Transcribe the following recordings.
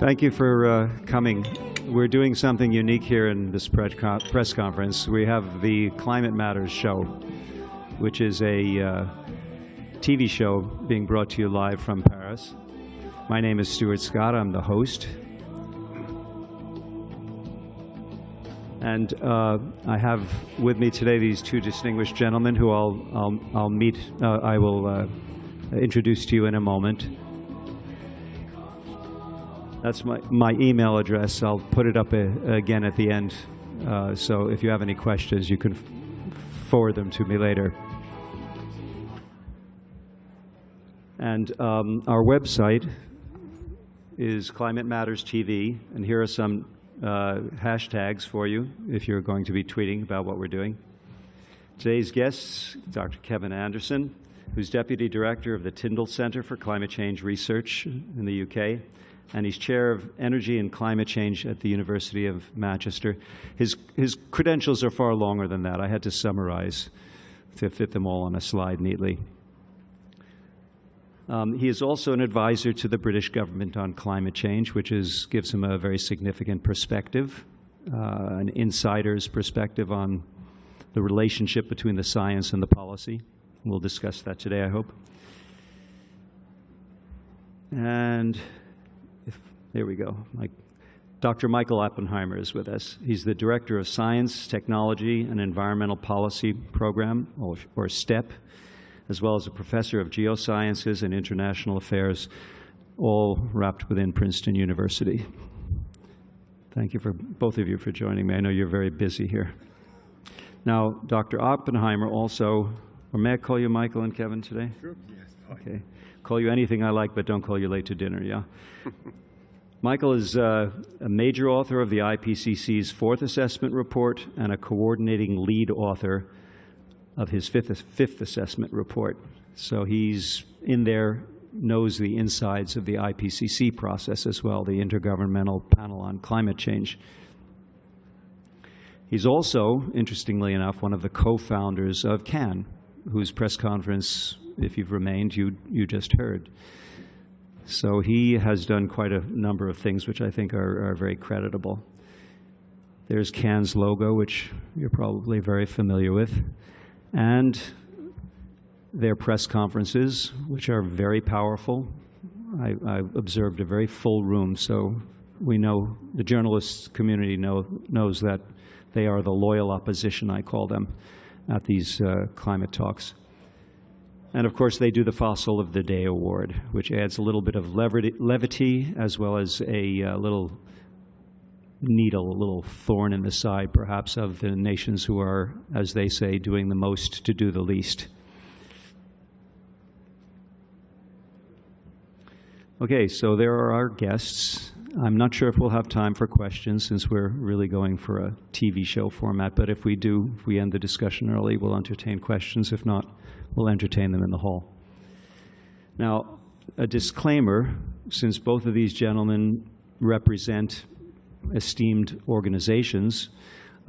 Thank you for coming. We're doing something unique here in this press conference. We have the Climate Matters show, which is a TV show being brought to you live from Paris. My name is Stuart Scott. I'm the host. And I have with me today these two distinguished gentlemen who I will introduce to you in a moment. That's my email address. I'll put it up again at the end. So if you have any questions, you can forward them to me later. And our website is Climate Matters TV. And here are some hashtags for you if you're going to be tweeting about what we're doing. Today's guests, Dr. Kevin Anderson, who's Deputy Director of the Tyndall Center for Climate Change Research in the UK, and he's Chair of Energy and Climate Change at the University of Manchester. His credentials are far longer than that. I had to summarize to fit them all on a slide neatly. He is also an advisor to the British government on climate change, which gives him a very significant perspective, an insider's perspective on the relationship between the science and the policy. We'll discuss that today, I hope. And there we go. Dr. Michael Oppenheimer is with us. He's the Director of Science, Technology, and Environmental Policy Program, or STEP, as well as a Professor of Geosciences and International Affairs, all wrapped within Princeton University. Thank you for both of you for joining me. I know you're very busy here. Now, Dr. Oppenheimer also, or may I call you Michael and Kevin today? Sure. Yes, fine. Okay. Call you anything I like, but don't call you late to dinner, yeah? Michael is a major author of the IPCC's fourth assessment report and a coordinating lead author of his fifth assessment report. So he's in there, knows the insides of the IPCC process as well, the Intergovernmental Panel on Climate Change. He's also, interestingly enough, one of the co-founders of CAN, whose press conference, if you've remained, you just heard. So he has done quite a number of things which I think are very creditable. There's CAN's logo, which you're probably very familiar with, and their press conferences, which are very powerful. I observed a very full room, so we know, the journalist community knows that they are the loyal opposition, I call them, at these climate talks. And of course, they do the Fossil of the Day Award, which adds a little bit of levity as well as a little needle, a little thorn in the side, perhaps, of the nations who are, as they say, doing the most to do the least. Okay, so there are our guests. I'm not sure if we'll have time for questions since we're really going for a TV show format, but if we do, if we end the discussion early, we'll entertain questions. If not, we'll entertain them in the hall. Now, a disclaimer, since both of these gentlemen represent esteemed organizations,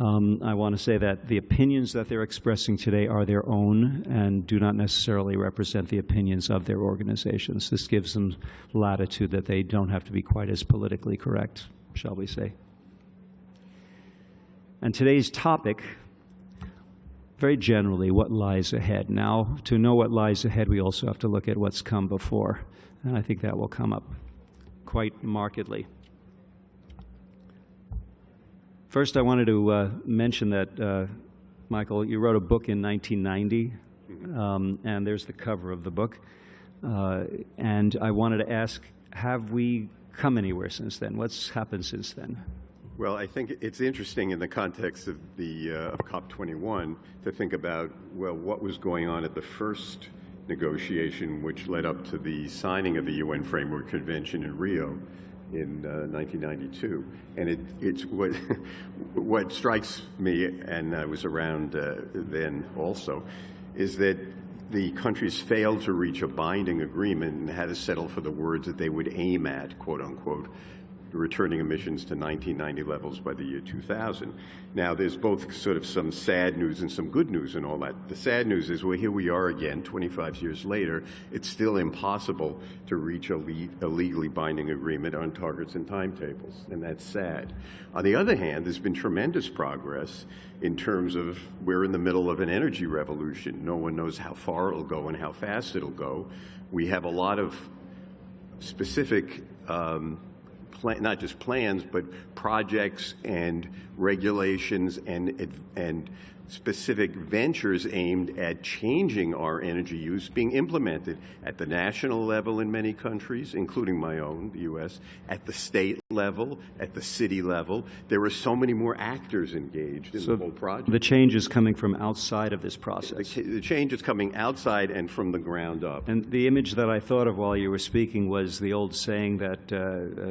I want to say that the opinions that they're expressing today are their own and do not necessarily represent the opinions of their organizations. This gives them latitude that they don't have to be quite as politically correct, shall we say. And today's topic, very generally, what lies ahead. Now, to know what lies ahead, we also have to look at what's come before. And I think that will come up quite markedly. First, I wanted to mention that, Michael, you wrote a book in 1990, and there's the cover of the book. And I wanted to ask, have we come anywhere since then? What's happened since then? Well, I think it's interesting in the context of the of COP21 to think about, well, what was going on at the first negotiation, which led up to the signing of the UN Framework Convention in Rio in 1992. And it's what strikes me, and I was around then also, is that the countries failed to reach a binding agreement and had to settle for the words that they would aim at, quote unquote, returning emissions to 1990 levels by the year 2000. Now, there's both sort of some sad news and some good news and all that. The sad news is, well, here we are again, 25 years later. It's still impossible to reach a legally binding agreement on targets and timetables, and that's sad. On the other hand, there's been tremendous progress in terms of we're in the middle of an energy revolution. No one knows how far it'll go and how fast it'll go. We have a lot of specific not just plans, but projects and regulations and specific ventures aimed at changing our energy use being implemented at the national level in many countries, including my own, the U.S., at the state level, at the city level. There are so many more actors engaged in the whole project. The change is coming from outside of this process. The change is coming outside and from the ground up. And the image that I thought of while you were speaking was the old saying that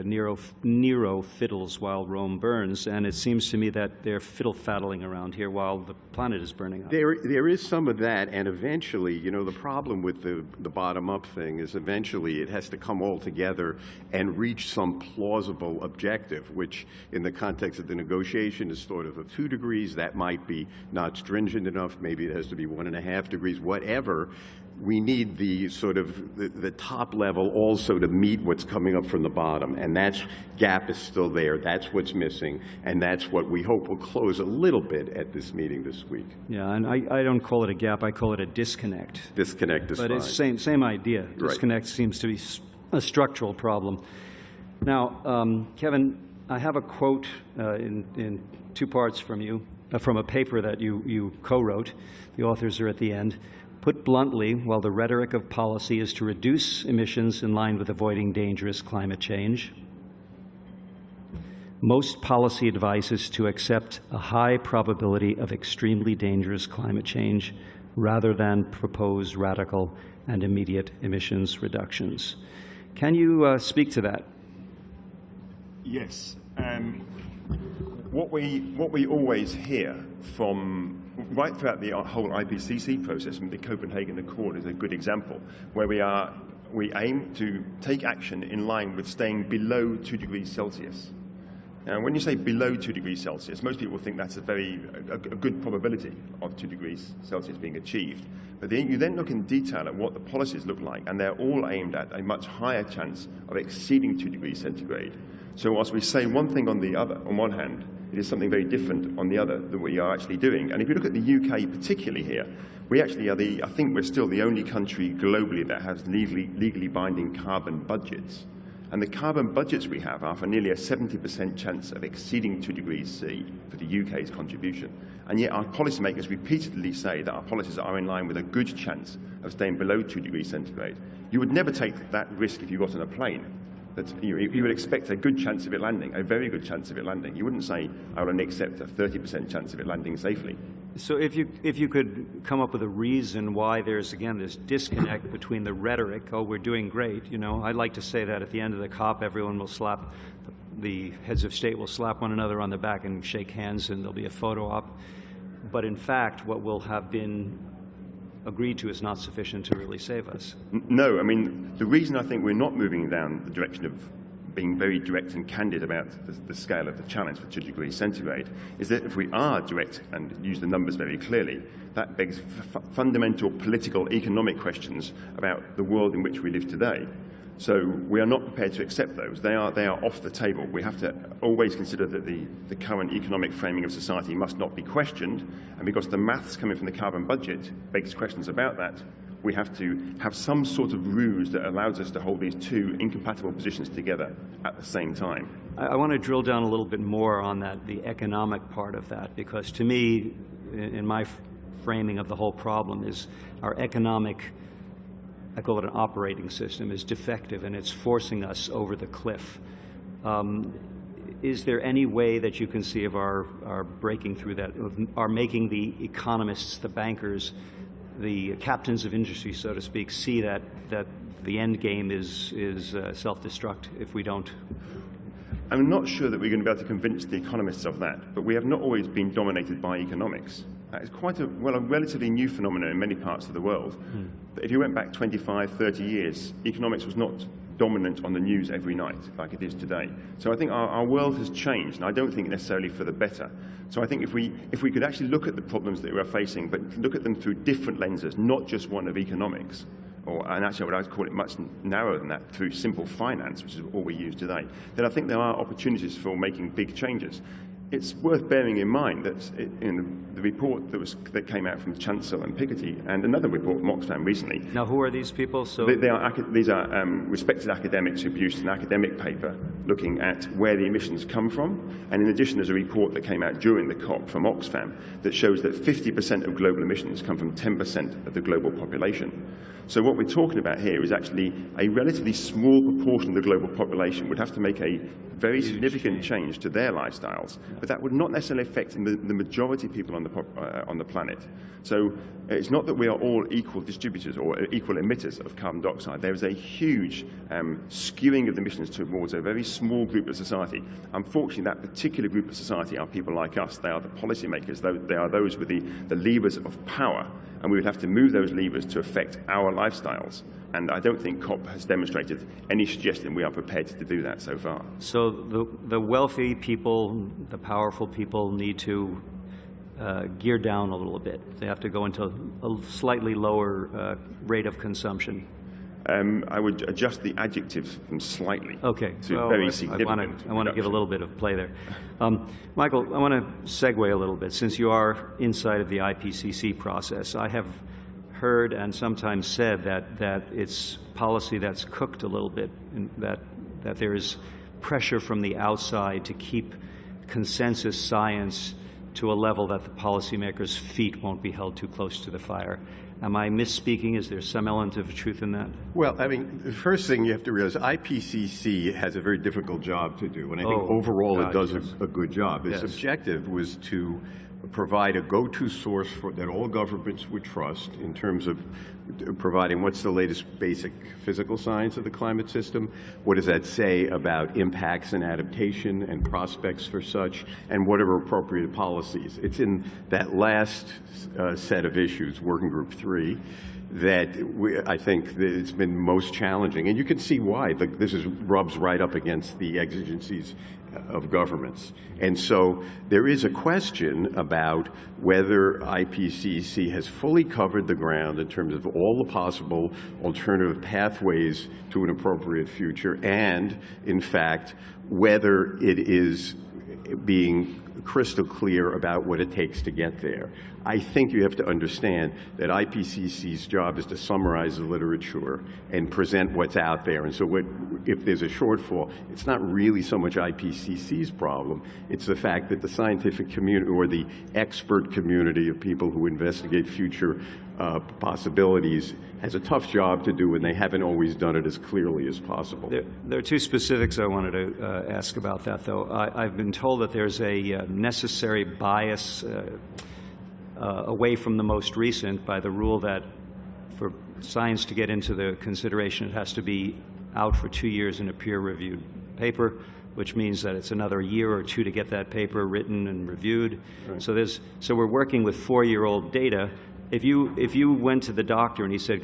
Nero fiddles while Rome burns, and it seems to me that they're fiddle-faddling around here while the planet is burning up. There is some of that, and eventually, you know, the problem with the bottom-up thing is eventually it has to come all together and reach some plausible objective, which in the context of the negotiation is sort of 2 degrees. That might be not stringent enough. Maybe it has to be 1.5 degrees, whatever. We need the sort of the top level also to meet what's coming up from the bottom, and that gap is still there. That's what's missing, and that's what we hope will close a little bit at this meeting this week. Yeah, and I don't call it a gap. I call it a disconnect. Disconnect is fine. But it's same idea. Right. Disconnect seems to be a structural problem. Now, Kevin, I have a quote in 2 parts from you, from a paper that you co-wrote. The authors are at the end. Put bluntly, while the rhetoric of policy is to reduce emissions in line with avoiding dangerous climate change, most policy advice is to accept a high probability of extremely dangerous climate change rather than propose radical and immediate emissions reductions. Can you speak to that? Yes. What we always hear from right throughout the whole IPCC process, and the Copenhagen Accord is a good example, where we aim to take action in line with staying below 2 degrees Celsius. Now, when you say below 2 degrees Celsius, most people think that's a good probability of 2 degrees Celsius being achieved. But then you then look in detail at what the policies look like, and they're all aimed at a much higher chance of exceeding 2 degrees centigrade. So whilst we say one thing on one hand, it is something very different on the other that we are actually doing. And if you look at the UK particularly here, we actually are I think we're still the only country globally that has legally binding carbon budgets. And the carbon budgets we have are for nearly a 70% chance of exceeding 2 degrees C for the UK's contribution. And yet our policymakers repeatedly say that our policies are in line with a good chance of staying below 2 degrees centigrade. You would never take that risk if you got on a plane. That you would expect a good chance of it landing, a very good chance of it landing. You wouldn't say, I will only accept a 30% chance of it landing safely. So if you could come up with a reason why there's, again, this disconnect between the rhetoric, oh, we're doing great, you know, I'd like to say that at the end of the COP, everyone will the heads of state will slap one another on the back and shake hands, and there'll be a photo op. But in fact, what will have been agreed to is not sufficient to really save us. No, I mean, the reason I think we're not moving down the direction of being very direct and candid about the scale of the challenge for 2 degrees centigrade is that if we are direct and use the numbers very clearly, that begs fundamental political, economic questions about the world in which we live today. So we are not prepared to accept those. They are off the table. We have to always consider that the current economic framing of society must not be questioned, and because the maths coming from the carbon budget begs questions about that, we have to have some sort of ruse that allows us to hold these 2 incompatible positions together at the same time. I want to drill down a little bit more on that, the economic part of that, because to me, in my framing of the whole problem, is our economic, I call it an operating system, is defective, and it's forcing us over the cliff. Is there any way that you can see of our breaking through that, of our making the economists, the bankers, the captains of industry, so to speak, see that the end game is self-destruct if we don't? I'm not sure that we're going to be able to convince the economists of that, but we have not always been dominated by economics. It's quite a relatively new phenomenon in many parts of the world. But if you went back 25, 30 years, economics was not dominant on the news every night like it is today. So I think our world has changed, and I don't think necessarily for the better. So I think if we could actually look at the problems that we're facing, but look at them through different lenses, not just one of economics, and actually what I would call it much narrower than that, through simple finance, which is all we use today, then I think there are opportunities for making big changes. It's worth bearing in mind that in the report that came out from Chancellor and Piketty, and another report from Oxfam recently. Now, who are these people? So these are respected academics who produced an academic paper looking at where the emissions come from. And in addition, there's a report that came out during the COP from Oxfam that shows that 50% of global emissions come from 10% of the global population. So what we're talking about here is actually a relatively small proportion of the global population would have to make a very significant change to their lifestyles, but that would not necessarily affect the majority of people on the planet. So it's not that we are all equal distributors or equal emitters of carbon dioxide. There is a huge skewing of the emissions towards a very small group of society. Unfortunately, that particular group of society are people like us. They are the policymakers. They are those with the levers of power, and we would have to move those levers to affect our lifestyles. And I don't think COP has demonstrated any suggestion we are prepared to do that so far. So the wealthy people, the powerful people need to gear down a little bit. They have to go into a slightly lower rate of consumption. I would adjust the adjectives from slightly to very significant. I want to give a little bit of play there. Michael, I want to segue a little bit. Since you are inside of the IPCC process, I have heard and sometimes said that it's policy that's cooked a little bit, and that there is pressure from the outside to keep consensus science to a level that the policymakers' feet won't be held too close to the fire. Am I misspeaking? Is there some element of truth in that? Well, I mean, the first thing you have to realize, IPCC has a very difficult job to do, and I think overall it does a good job. Its objective was to provide a go-to source that all governments would trust in terms of providing what's the latest basic physical science of the climate system, what does that say about impacts and adaptation and prospects for such, and what are appropriate policies. It's in that last set of issues, Working Group 3, that I think that it's been most challenging. And you can see why. This rubs right up against the exigencies of governments. And so there is a question about whether IPCC has fully covered the ground in terms of all the possible alternative pathways to an appropriate future, and, in fact, whether it is being crystal clear about what it takes to get there. I think you have to understand that IPCC's job is to summarize the literature and present what's out there. And so if there's a shortfall, it's not really so much IPCC's problem. It's the fact that the scientific community or the expert community of people who investigate future possibilities has a tough job to do, and they haven't always done it as clearly as possible. There are two specifics I wanted to ask about that, though. I've been told that there's a necessary bias away from the most recent by the rule that for science to get into the consideration, it has to be out for 2 years in a peer-reviewed paper, which means that it's another year or two to get that paper written and reviewed. Right. So we're working with 4-year-old data. If you went to the doctor and he said,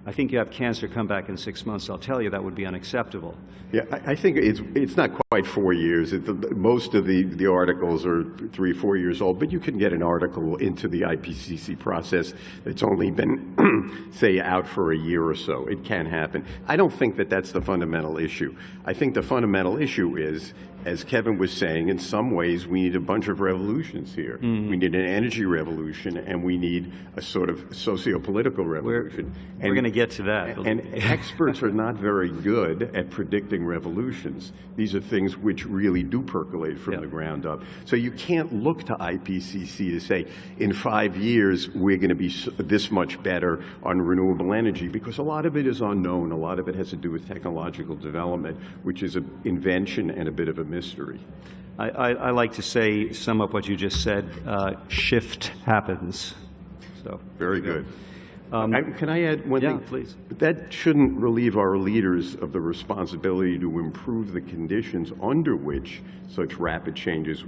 I think you have cancer, come back in 6 months, I'll tell you that would be unacceptable. Yeah, I think it's not quite 4 years. Most of the articles are 3 or 4 years old, but you can get an article into the IPCC process that's only been, say, out for a year or so. It can happen. I don't think that that's the fundamental issue. I think the fundamental issue is, as Kevin was saying, in some ways we need a bunch of revolutions here. Mm-hmm. We need an energy revolution, and we need a sort of socio-political revolution. We're going to get to that. And experts are not very good at predicting revolutions. These are things which really do percolate from the ground up. So you can't look to IPCC to say, in 5 years, we're going to be this much better on renewable energy, because a lot of it is unknown. A lot of it has to do with technological development, which is an invention and a bit of a mystery. I like to say, sum up what you just said, shift happens. So very good. Can I add one thing? Yeah, please. That shouldn't relieve our leaders of the responsibility to improve the conditions under which such rapid changes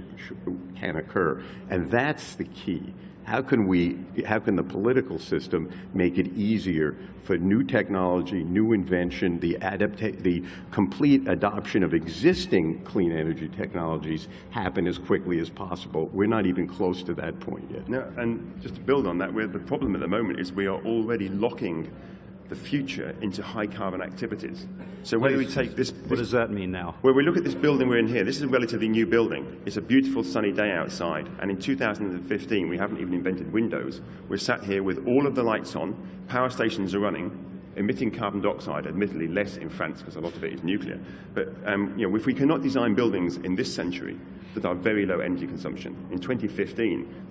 can occur. And that's the key. How can the political system make it easier for new technology, new invention, the complete adoption of existing clean energy technologies happen as quickly as possible? We're not even close to that point yet. No, and just to build on that, the problem at the moment is we are already locking the future into high carbon activities. So whether we take this... What does that mean now? Well, we look at this building we're in here. This is a relatively new building. It's a beautiful sunny day outside. And in 2015, we haven't even invented windows. We're sat here with all of the lights on, power stations are running, emitting carbon dioxide, admittedly less in France because a lot of it is nuclear. But if we cannot design buildings in this century that are very low energy consumption, in 2015,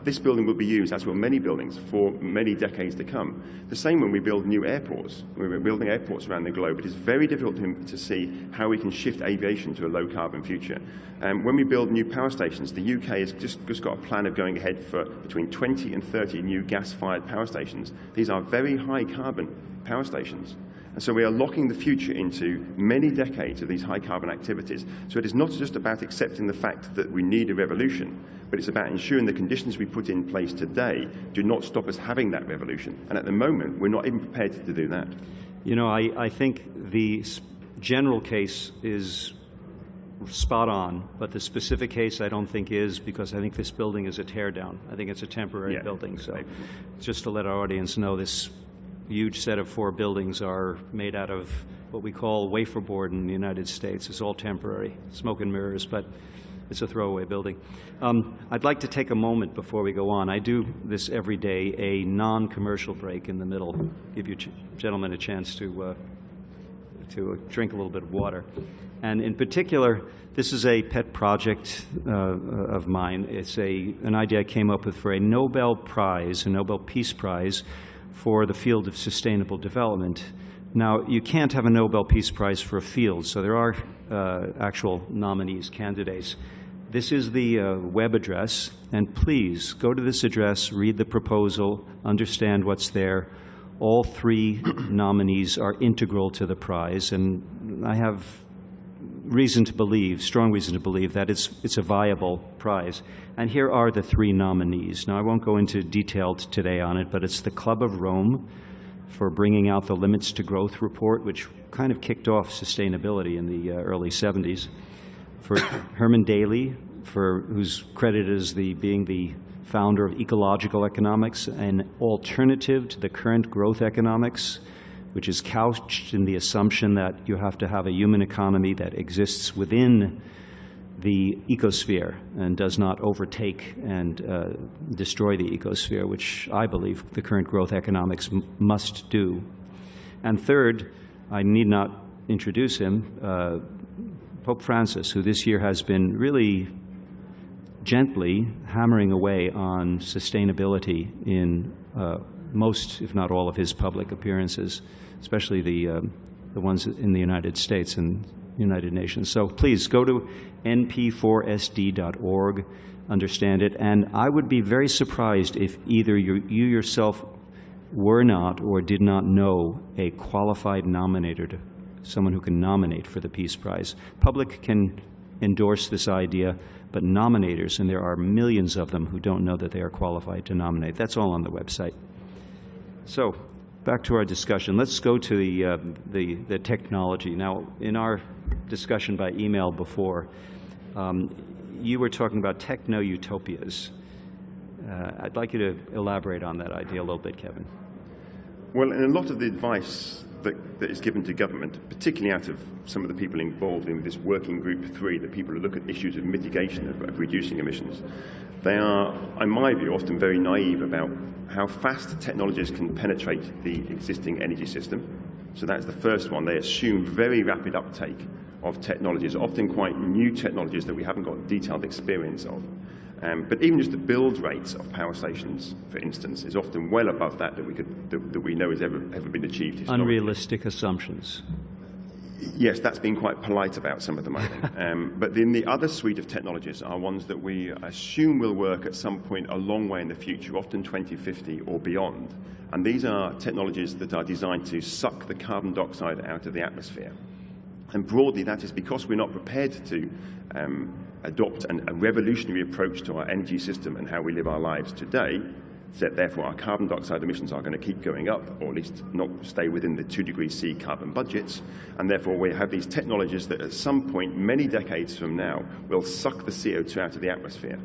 this building will be used, as will many buildings, for many decades to come. The same when we build new airports. We're building airports around the globe. It is very difficult to see how we can shift aviation to a low carbon future. When we build new power stations, the UK has just got a plan of going ahead for between 20 and 30 new gas-fired power stations. These are very high carbon power stations. And so we are locking the future into many decades of these high carbon activities. So it is not just about accepting the fact that we need a revolution, but it's about ensuring the conditions we put in place today do not stop us having that revolution. And at the moment, we're not even prepared to do that. You know, I think the general case is spot on, but the specific case I don't think is, because I think this building is a teardown. I think it's a temporary building. So just to let our audience know, this huge set of 4 buildings are made out of what we call wafer board in the United States. It's all temporary, smoke and mirrors, but it's a throwaway building. I'd like to take a moment before we go on. I do this every day, a non-commercial break in the middle, give you gentlemen a chance to drink a little bit of water. And in particular, this is a pet project of mine. It's an idea I came up with for a Nobel Prize, a Nobel Peace Prize, for the field of sustainable development. Now, you can't have a Nobel Peace Prize for a field, so there are actual nominees, candidates. This is the web address, and please go to this address, read the proposal, understand what's there. All 3 nominees are integral to the prize, and I have reason to believe, strong reason to believe, that it's a viable prize. And here are the 3 nominees. Now, I won't go into detail today on it, but it's the Club of Rome for bringing out the Limits to Growth report, which kind of kicked off sustainability in the early 70s. For Herman Daly, who's credited as being the founder of ecological economics, an alternative to the current growth economics, which is couched in the assumption that you have to have a human economy that exists within the ecosphere and does not overtake and destroy the ecosphere, which I believe the current growth economics must do. And third, I need not introduce him, Pope Francis, who this year has been really gently hammering away on sustainability in most, if not all, of his public appearances, especially the ones in the United States and United Nations. So please go to np4sd.org, understand it, and I would be very surprised if either you yourself were not or did not know a qualified nominator, someone who can nominate for the Peace Prize. Public can endorse this idea, but nominators, and there are millions of them who don't know that they are qualified to nominate. That's all on the website. So, back to our discussion. Let's go to the technology. Now, in our discussion by email before, you were talking about techno-utopias. I'd like you to elaborate on that idea a little bit, Kevin. Well, in a lot of the advice that is given to government, particularly out of some of the people involved in this working group 3, the people who look at issues of mitigation, of reducing emissions, they are, in my view, often very naive about how fast technologies can penetrate the existing energy system. So that's the first one. They assume very rapid uptake of technologies, often quite new technologies that we haven't got detailed experience of. But even just the build rates of power stations, for instance, is often well above that we know has ever been achieved historically. Unrealistic assumptions. Yes, that's been quite polite about some of them, I think. But then the other suite of technologies are ones that we assume will work at some point a long way in the future, often 2050 or beyond. And these are technologies that are designed to suck the carbon dioxide out of the atmosphere. And broadly, that is because we're not prepared to adopt a revolutionary approach to our energy system and how we live our lives today, that therefore our carbon dioxide emissions are going to keep going up, or at least not stay within the 2 degrees C carbon budgets, and therefore we have these technologies that at some point, many decades from now, will suck the CO2 out of the atmosphere.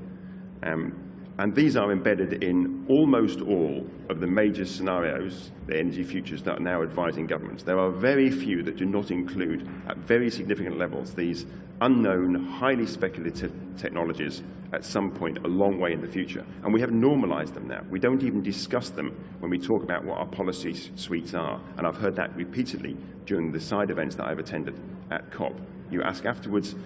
And these are embedded in almost all of the major scenarios, the energy futures that are now advising governments. There are very few that do not include, at very significant levels, these unknown, highly speculative technologies at some point a long way in the future. And we have normalized them now. We don't even discuss them when we talk about what our policy suites are. And I've heard that repeatedly during the side events that I've attended at COP. You ask afterwards,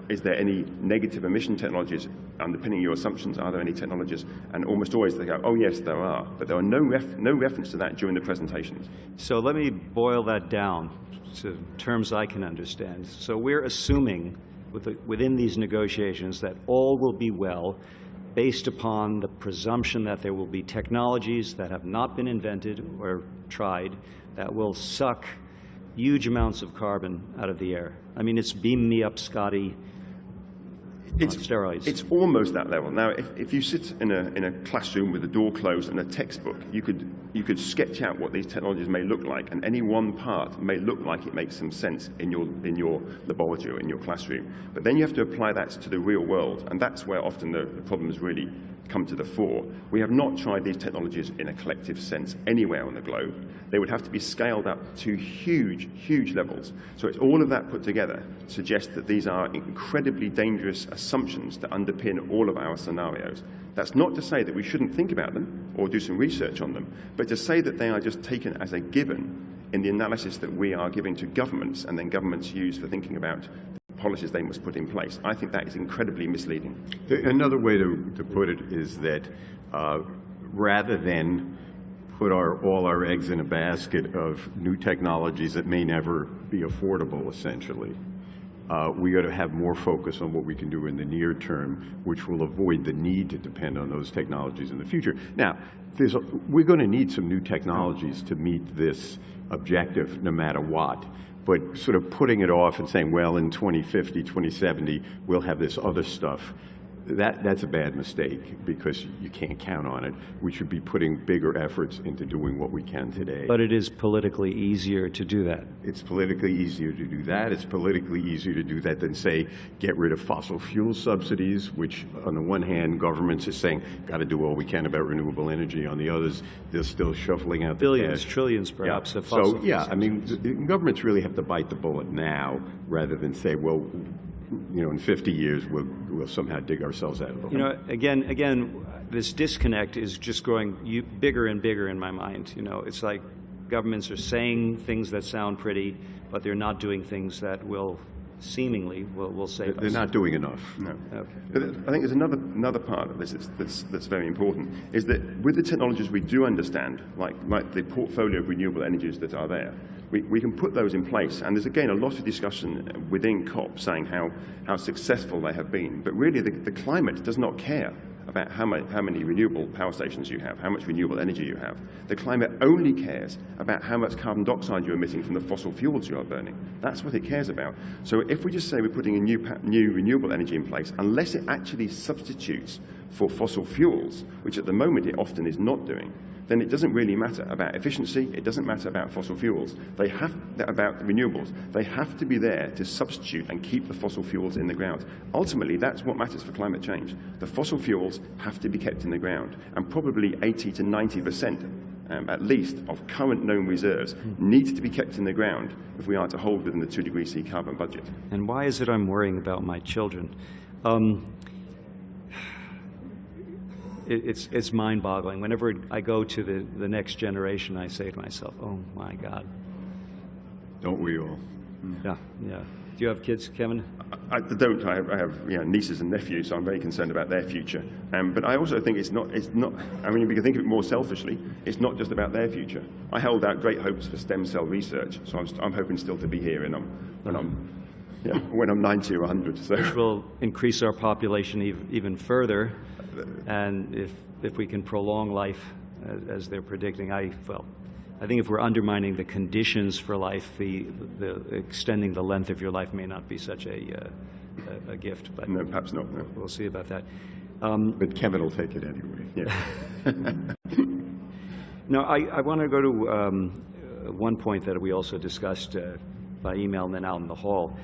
is there any negative emission technologies underpinning your assumptions? Are there any technologies? And almost always they go, oh yes, there are. But there are no reference to that during the presentations. So let me boil that down to terms I can understand. So we're assuming within these negotiations that all will be well based upon the presumption that there will be technologies that have not been invented or tried that will suck huge amounts of carbon out of the air. I mean, it's beam me up, Scotty. It's steroids. It's almost that level. Now, if you sit in a classroom with the door closed and a textbook, you could sketch out what these technologies may look like, and any one part may look like it makes some sense in your laboratory or in your classroom. But then you have to apply that to the real world, and that's where often the problems really come to the fore. We have not tried these technologies in a collective sense anywhere on the globe. They would have to be scaled up to huge, huge levels. So it's all of that put together suggests that these are incredibly dangerous assumptions that underpin all of our scenarios. That's not to say that we shouldn't think about them or do some research on them, but to say that they are just taken as a given in the analysis that we are giving to governments and then governments use for thinking about policies they must put in place. I think that is incredibly misleading. Another way to put it is that rather than put all our eggs in a basket of new technologies that may never be affordable, essentially, we got to have more focus on what we can do in the near term, which will avoid the need to depend on those technologies in the future. Now, we're going to need some new technologies to meet this objective no matter what. But sort of putting it off and saying, well, in 2050, 2070, we'll have this other stuff, that's a bad mistake because you can't count on it. We should be putting bigger efforts into doing what we can today. But it is politically easier to do that. It's politically easier to do that. It's politically easier to do that than, say, get rid of fossil fuel subsidies, which on the one hand, governments are saying, got to do all we can about renewable energy. On the others, they're still shuffling out the Billions, cash. trillions perhaps Yeah. of fossil So, fuel yeah, subsidies. I mean, governments really have to bite the bullet now rather than say, well, you know, in 50 years, we'll somehow dig ourselves out of the hole. You know, again, this disconnect is just growing bigger and bigger in my mind. You know, it's like governments are saying things that sound pretty, but they're not doing things that will seemingly will save us. They're not doing enough. No. Okay. But I think there's another part of this that's very important, is that with the technologies we do understand, like the portfolio of renewable energies that are there, we can put those in place. And there's, again, a lot of discussion within COP saying how successful they have been. But really, the climate does not care about how many renewable power stations you have, how much renewable energy you have. The climate only cares about how much carbon dioxide you're emitting from the fossil fuels you are burning. That's what it cares about. So if we just say we're putting a new renewable energy in place, unless it actually substitutes for fossil fuels, which at the moment it often is not doing, then it doesn't really matter about efficiency, it doesn't matter about fossil fuels, about renewables. They have to be there to substitute and keep the fossil fuels in the ground. Ultimately, that's what matters for climate change. The fossil fuels have to be kept in the ground, and probably 80 to 90% at least of current known reserves needs to be kept in the ground if we are to hold within the 2 degrees C carbon budget. And why is it I'm worrying about my children? It's mind-boggling. Whenever I go to the next generation, I say to myself, oh my God. Don't we all? Yeah, yeah. Do you have kids, Kevin? I don't. I have nieces and nephews, so I'm very concerned about their future. But I also think it's not. I mean, we can think of it more selfishly. It's not just about their future. I held out great hopes for stem cell research, so I'm hoping still to be here when I'm 90 or 100. So. Which will increase our population even further, and if we can prolong life as they're predicting, I think if we're undermining the conditions for life, the extending the length of your life may not be such a gift. But No, perhaps not. No. we'll see about that. But Kevin will take it anyway. Yeah. No, I want to go to one point that we also discussed by email and then out in the hall.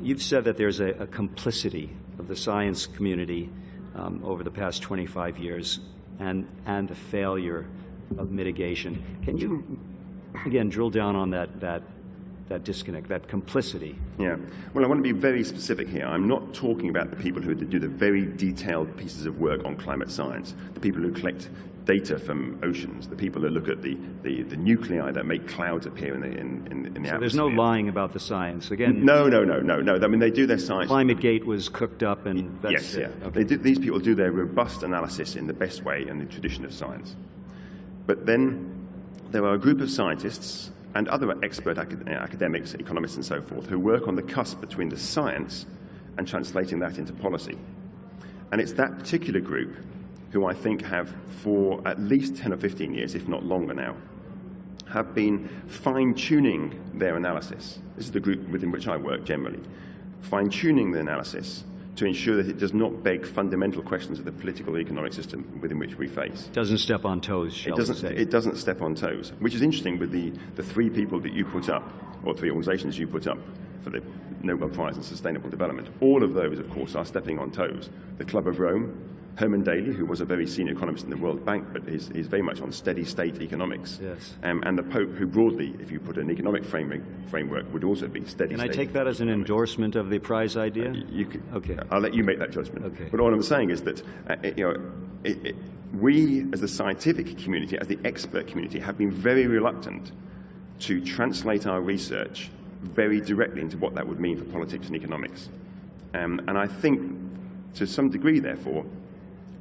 You've said that there's a complicity of the science community over the past 25 years and the failure of mitigation. Can you, again, drill down on that disconnect, that complicity? Yeah. Well, I want to be very specific here. I'm not talking about the people who do the very detailed pieces of work on climate science, the people who collect data from oceans, the people who look at the nuclei that make clouds appear in the atmosphere. So there's no lying about the science. Again, No. I mean, they do their science. ClimateGate was cooked up, and that's Yes, yeah. Okay. These people do their robust analysis in the best way in the tradition of science. But then there are a group of scientists and other expert academics, economists and so forth, who work on the cusp between the science and translating that into policy. And it's that particular group who I think have, for at least 10 or 15 years, if not longer now, have been fine-tuning their analysis. This is the group within which I work generally. Fine-tuning the analysis to ensure that it does not beg fundamental questions of the political and economic system within which we face. Doesn't step on toes, shall we say. It doesn't step on toes, which is interesting with the three people that you put up, or three organizations you put up for the Nobel Prize in Sustainable Development. All of those, of course, are stepping on toes. The Club of Rome, Herman Daly, who was a very senior economist in the World Bank, but is very much on steady state economics. Yes. And the Pope, who broadly, if you put an economic framework, would also be steady state. Can I take that as an endorsement of the prize idea? You could, Okay. I'll let you make that judgment. Okay. But all I'm saying is that we, as the scientific community, as the expert community, have been very reluctant to translate our research very directly into what that would mean for politics and economics. And I think, to some degree, therefore,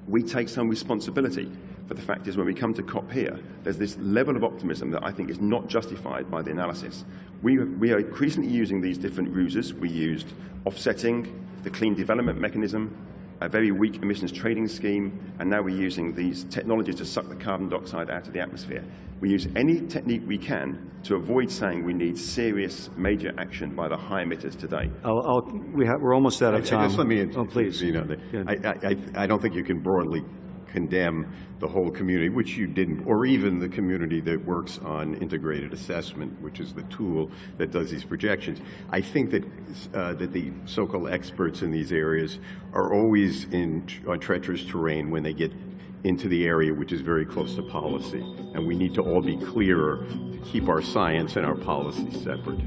we take some responsibility for the fact is when we come to COP here, there's this level of optimism that I think is not justified by the analysis. We are increasingly using these different ruses. We used offsetting, the clean development mechanism, a very weak emissions trading scheme, and now we're using these technologies to suck the carbon dioxide out of the atmosphere. We use any technique we can to avoid saying we need serious major action by the high emitters today. We're almost out of time. Just let me, please. I don't think you can broadly condemn the whole community, which you didn't, or even the community that works on integrated assessment, which is the tool that does these projections. I think that that the so-called experts in these areas are always on treacherous terrain when they get into the area which is very close to policy, and we need to all be clearer to keep our science and our policy separate.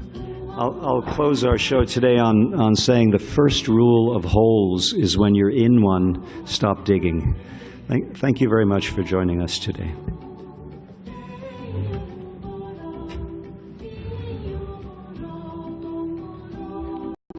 I'll close our show today on saying the first rule of holes is when you're in one, stop digging. Thank you very much for joining us today.